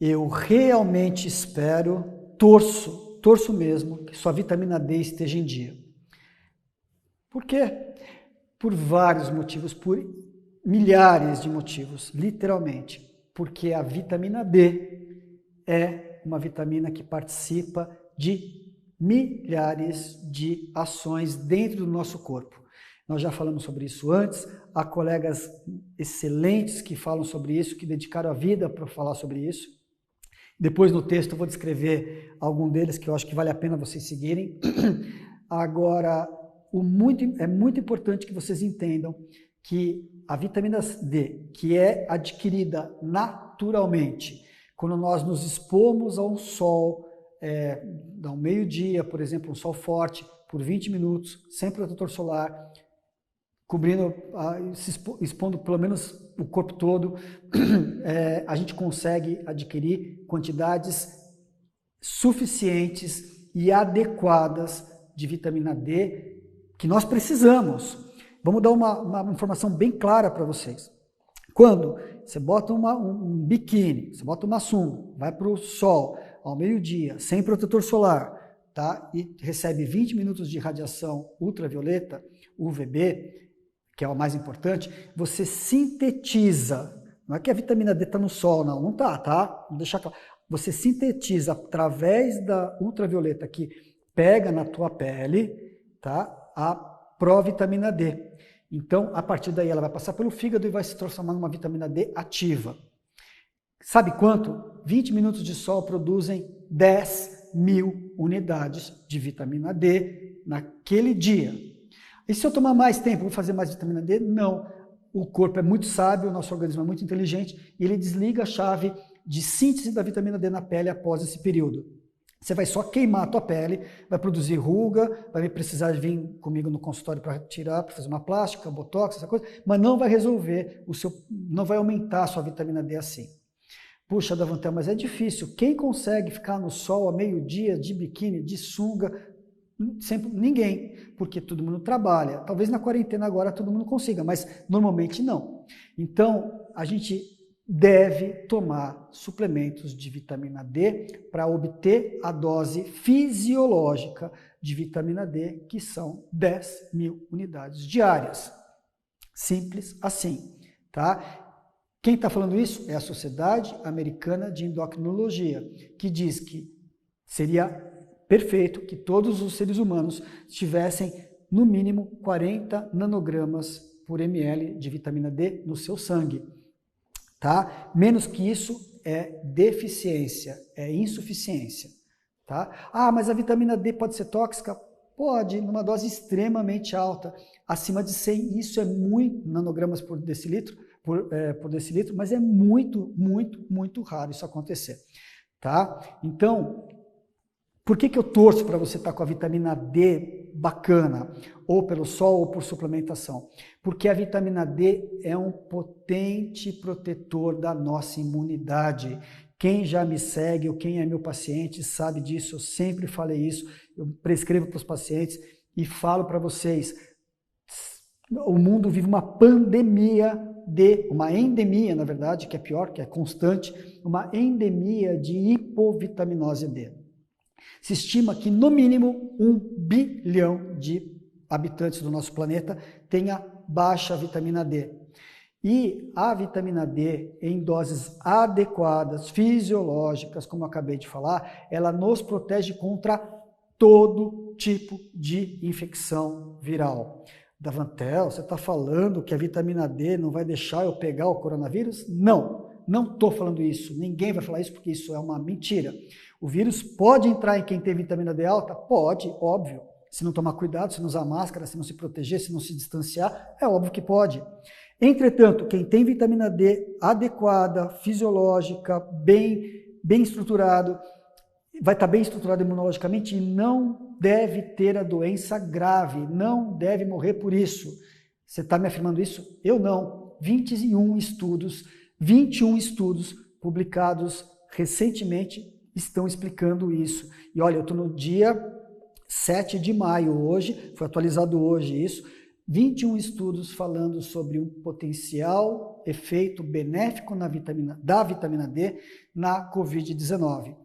eu realmente espero, torço mesmo, que sua vitamina D esteja em dia. Por quê? Por vários motivos, por milhares de motivos, literalmente. Porque a vitamina D é uma vitamina que participa de milhares de ações dentro do nosso corpo. Nós já falamos sobre isso antes, há colegas excelentes que falam sobre isso, que dedicaram a vida para falar sobre isso. Depois no texto eu vou descrever algum deles que eu acho que vale a pena vocês seguirem. Agora, é muito importante que vocês entendam que a vitamina D, que é adquirida naturalmente, quando nós nos expomos ao sol, ao meio-dia, por exemplo, um sol forte, por 20 minutos, sem protetor solar, cobrindo, expondo pelo menos o corpo todo, a gente consegue adquirir quantidades suficientes e adequadas de vitamina D que nós precisamos. Vamos dar uma informação bem clara para vocês. Quando você bota um biquíni, você bota uma sunga, vai para o sol ao meio-dia, sem protetor solar, tá? E recebe 20 minutos de radiação ultravioleta, UVB, que é o mais importante, você sintetiza. Não é que a vitamina D está no sol, não está, tá? Vou deixar claro. Você sintetiza através da ultravioleta que pega na tua pele, tá? A provitamina D. Então, a partir daí, ela vai passar pelo fígado e vai se transformar numa vitamina D ativa. Sabe quanto? 20 minutos de sol produzem 10.000 unidades de vitamina D naquele dia. E se eu tomar mais tempo, vou fazer mais vitamina D? Não. O corpo é muito sábio, o nosso organismo é muito inteligente, e ele desliga a chave de síntese da vitamina D na pele após esse período. Você vai só queimar a tua pele, vai produzir ruga, vai precisar vir comigo no consultório para tirar, para fazer uma plástica, botox, essa coisa, mas não vai resolver, não vai aumentar a sua vitamina D assim. Puxa, Davantel, mas é difícil. Quem consegue ficar no sol a meio-dia de biquíni, de sunga? Sempre, ninguém, porque todo mundo trabalha. Talvez na quarentena agora todo mundo consiga, mas normalmente não. Então, a gente deve tomar suplementos de vitamina D para obter a dose fisiológica de vitamina D, que são 10.000 unidades diárias. Simples assim, tá? Quem está falando isso é a Sociedade Americana de Endocrinologia, que diz que seria perfeito que todos os seres humanos tivessem no mínimo 40 nanogramas por ml de vitamina D no seu sangue. Tá? Menos que isso é deficiência, é insuficiência. Tá? Ah, mas a vitamina D pode ser tóxica? Pode, numa dose extremamente alta, acima de 100, isso é muito nanogramas por decilitro, mas é muito, muito, muito raro isso acontecer. Tá? Então, por que eu torço para você estar com a vitamina D bacana, ou pelo sol ou por suplementação? Porque a vitamina D é um potente protetor da nossa imunidade. Quem já me segue ou quem é meu paciente sabe disso, eu sempre falei isso, eu prescrevo para os pacientes e falo para vocês, o mundo vive uma pandemia uma endemia, na verdade, que é pior, que é constante, uma endemia de hipovitaminose D. Se estima que, no mínimo, 1 bilhão de habitantes do nosso planeta tenha baixa vitamina D. E a vitamina D, em doses adequadas, fisiológicas, como eu acabei de falar, ela nos protege contra todo tipo de infecção viral. Davantel, você está falando que a vitamina D não vai deixar eu pegar o coronavírus? Não, não estou falando isso. Ninguém vai falar isso porque isso é uma mentira. O vírus pode entrar em quem tem vitamina D alta? Pode, óbvio. Se não tomar cuidado, se não usar máscara, se não se proteger, se não se distanciar, é óbvio que pode. Entretanto, quem tem vitamina D adequada, fisiológica, bem estruturado, vai estar bem estruturado imunologicamente e não deve ter a doença grave, não deve morrer por isso. Você está me afirmando isso? Eu não. 21 estudos publicados recentemente estão explicando isso. E olha, eu estou no dia 7 de maio hoje, foi atualizado hoje isso, 21 estudos falando sobre um potencial efeito benéfico da vitamina D na Covid-19.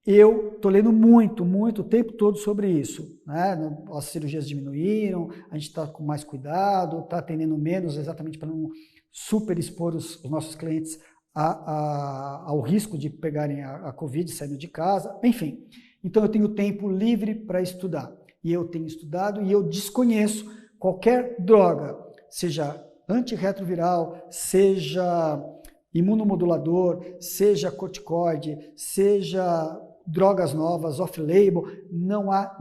Eu estou lendo muito o tempo todo sobre isso, né? As cirurgias diminuíram, a gente está com mais cuidado, está atendendo menos exatamente para não superexpor os nossos clientes ao risco de pegarem a Covid saindo de casa, enfim. Então eu tenho tempo livre para estudar, e eu tenho estudado e eu desconheço qualquer droga, seja antirretroviral, seja imunomodulador, seja corticoide, seja drogas novas, off-label, não há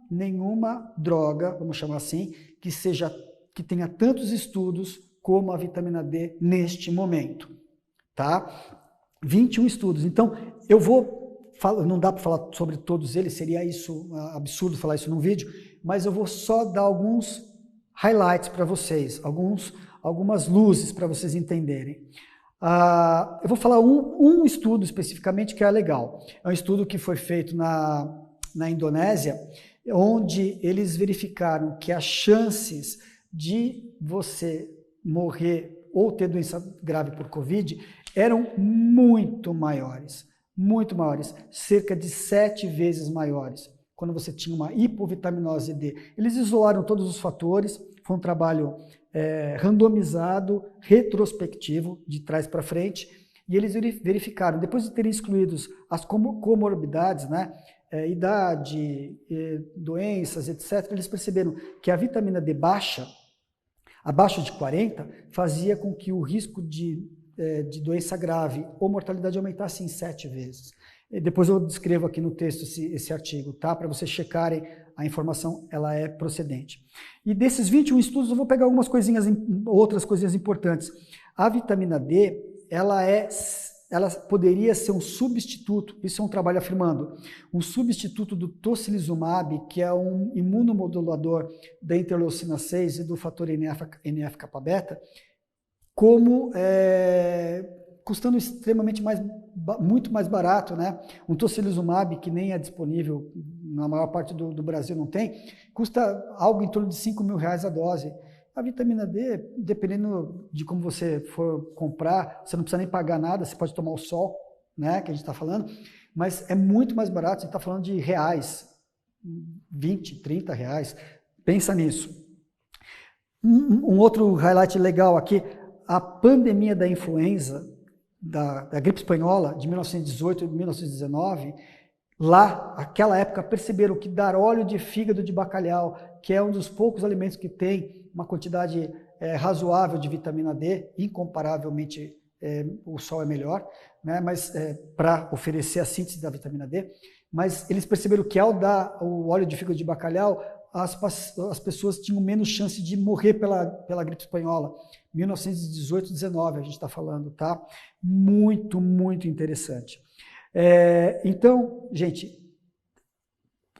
nenhuma droga, vamos chamar assim, que tenha tantos estudos como a vitamina D neste momento, tá? 21 estudos. Então, não dá para falar sobre todos eles, seria isso absurdo falar isso num vídeo, mas eu vou só dar alguns highlights para vocês, algumas luzes para vocês entenderem. Eu vou falar um estudo especificamente que é legal. É um estudo que foi feito na Indonésia, onde eles verificaram que as chances de você morrer ou ter doença grave por Covid eram muito maiores, cerca de 7 vezes maiores, quando você tinha uma hipovitaminose D. Eles isolaram todos os fatores, foi um trabalho randomizado, retrospectivo, de trás para frente, e eles verificaram, depois de terem excluído as comorbidades, né, idade, doenças, etc., eles perceberam que a vitamina D baixa, abaixo de 40, fazia com que o risco de doença grave ou mortalidade aumentasse em 7 vezes. Depois eu descrevo aqui no texto esse artigo, tá? Para vocês checarem a informação, ela é procedente. E desses 21 estudos, eu vou pegar outras coisinhas importantes. A vitamina D, ela poderia ser um substituto, isso é um trabalho afirmando, um substituto do tocilizumab, que é um imunomodulador da interleucina 6 e do fator NF-kappa-beta, como custando extremamente muito mais barato, né? Um tocilizumab, que nem é disponível, na maior parte do Brasil não tem, custa algo em torno de R$5.000 a dose. A vitamina D, dependendo de como você for comprar, você não precisa nem pagar nada, você pode tomar o sol, né, que a gente está falando, mas é muito mais barato, você está falando de reais, 20, 30 reais, pensa nisso. Um outro highlight legal aqui, a pandemia da influenza, da gripe espanhola, de 1918 e 1919, lá, naquela época, perceberam que dar óleo de fígado de bacalhau, que é um dos poucos alimentos que tem uma quantidade razoável de vitamina D, incomparavelmente o sol é melhor, né, mas para oferecer a síntese da vitamina D, mas eles perceberam que ao dar o óleo de fígado de bacalhau, as pessoas tinham menos chance de morrer pela gripe espanhola. 1918, 19 a gente está falando, tá? Muito, muito interessante. Então, gente,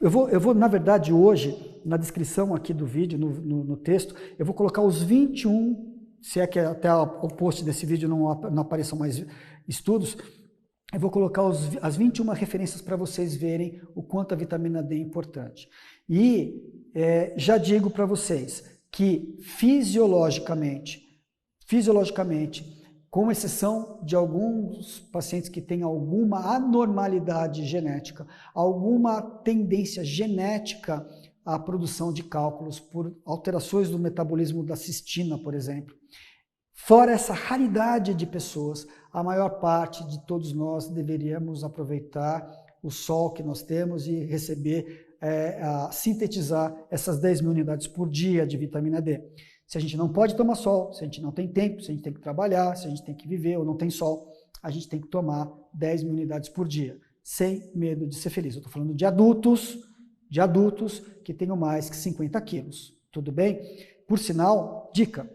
eu vou, na verdade, hoje, na descrição aqui do vídeo, no texto, eu vou colocar os 21, se é que até o post desse vídeo não apareçam mais estudos, eu vou colocar as 21 referências para vocês verem o quanto a vitamina D é importante. E já digo para vocês que fisiologicamente, com exceção de alguns pacientes que têm alguma anormalidade genética, alguma tendência genética à produção de cálculos por alterações do metabolismo da cistina, por exemplo. Fora essa raridade de pessoas, a maior parte de todos nós deveríamos aproveitar o sol que nós temos e receber, sintetizar essas 10.000 unidades por dia de vitamina D. Se a gente não pode tomar sol, se a gente não tem tempo, se a gente tem que trabalhar, se a gente tem que viver ou não tem sol, a gente tem que tomar 10.000 unidades por dia, sem medo de ser feliz. Eu estou falando de adultos que tenham mais que 50 quilos, tudo bem? Por sinal, dica,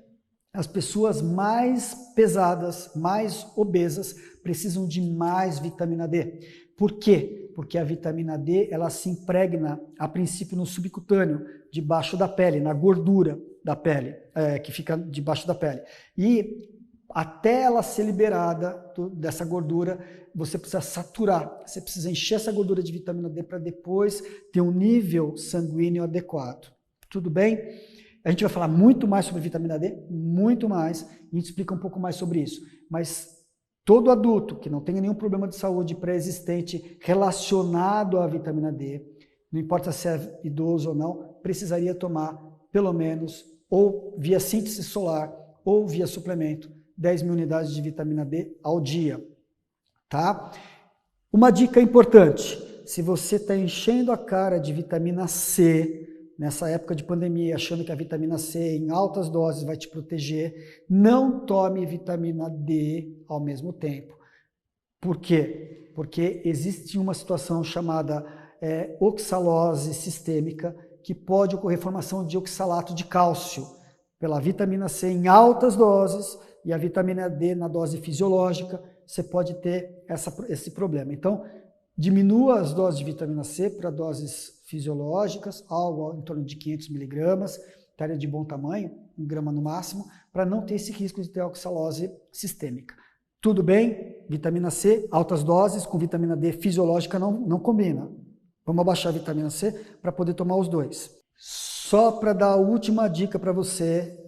as pessoas mais pesadas, mais obesas, precisam de mais vitamina D. Por quê? Porque a vitamina D, ela se impregna, a princípio, no subcutâneo, debaixo da pele, na gordura da pele, que fica debaixo da pele. E até ela ser liberada dessa gordura, você precisa saturar, você precisa encher essa gordura de vitamina D para depois ter um nível sanguíneo adequado. Tudo bem? A gente vai falar muito mais sobre vitamina D, muito mais, e a gente explica um pouco mais sobre isso. Mas todo adulto que não tenha nenhum problema de saúde pré-existente relacionado à vitamina D, não importa se é idoso ou não, precisaria tomar pelo menos, ou via síntese solar, ou via suplemento, 10 mil unidades de vitamina D ao dia. Tá? Uma dica importante, se você está enchendo a cara de vitamina C, nessa época de pandemia, achando que a vitamina C em altas doses vai te proteger, não tome vitamina D ao mesmo tempo. Por quê? Porque existe uma situação chamada oxalose sistêmica, que pode ocorrer formação de oxalato de cálcio pela vitamina C em altas doses e a vitamina D na dose fisiológica, você pode ter esse problema. Então, diminua as doses de vitamina C para doses fisiológicas, algo em torno de 500 miligramas, tarefa de bom tamanho, 1 grama no máximo, para não ter esse risco de ter oxalose sistêmica. Tudo bem? Vitamina C, altas doses, com vitamina D fisiológica não combina. Vamos abaixar a vitamina C para poder tomar os dois. Só para dar a última dica para você,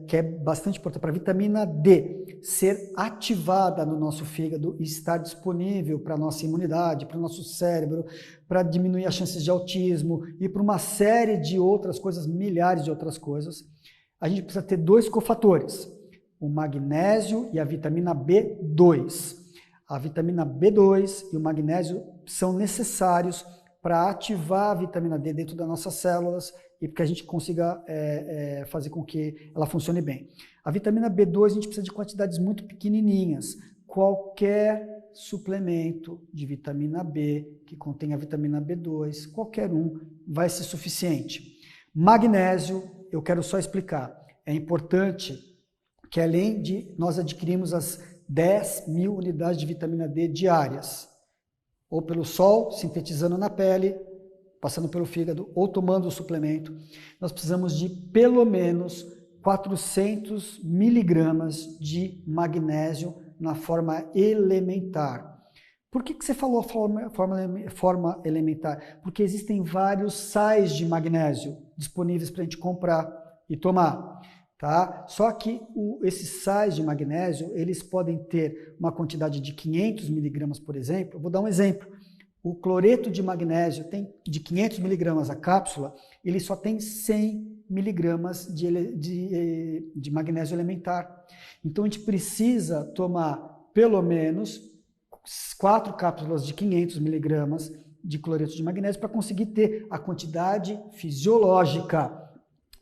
que é bastante importante, para a vitamina D ser ativada no nosso fígado e estar disponível para a nossa imunidade, para o nosso cérebro, para diminuir as chances de autismo e para uma série de outras coisas, milhares de outras coisas, a gente precisa ter 2 cofatores, o magnésio e a vitamina B2. A vitamina B2 e o magnésio são necessários para ativar a vitamina D dentro das nossas células e para que a gente consiga fazer com que ela funcione bem. A vitamina B2 a gente precisa de quantidades muito pequenininhas. Qualquer suplemento de vitamina B que contenha vitamina B2, qualquer um, vai ser suficiente. Magnésio, eu quero só explicar, é importante que além de nós adquirirmos as 10 mil unidades de vitamina D diárias, ou pelo sol, sintetizando na pele, passando pelo fígado, ou tomando o suplemento, nós precisamos de pelo menos 400 miligramas de magnésio na forma elementar. Por que você falou forma elementar? Porque existem vários sais de magnésio disponíveis para a gente comprar e tomar. Tá? Só que esses sais de magnésio, eles podem ter uma quantidade de 500 miligramas, por exemplo. Eu vou dar um exemplo. O cloreto de magnésio tem de 500 miligramas a cápsula, ele só tem 100 miligramas de magnésio elementar. Então a gente precisa tomar pelo menos 4 cápsulas de 500 miligramas de cloreto de magnésio para conseguir ter a quantidade fisiológica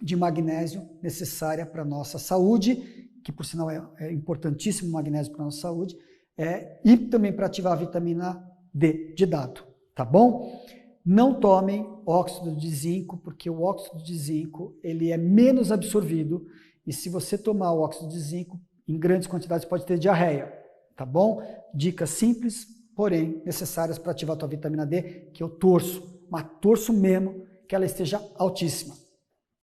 de magnésio necessária para a nossa saúde, que por sinal é importantíssimo o magnésio para a nossa saúde, e também para ativar a vitamina D de dado, tá bom? Não tomem óxido de zinco, porque o óxido de zinco ele é menos absorvido, e se você tomar o óxido de zinco em grandes quantidades pode ter diarreia, tá bom? Dicas simples, porém necessárias para ativar a tua vitamina D, que eu torço, mas torço mesmo que ela esteja altíssima.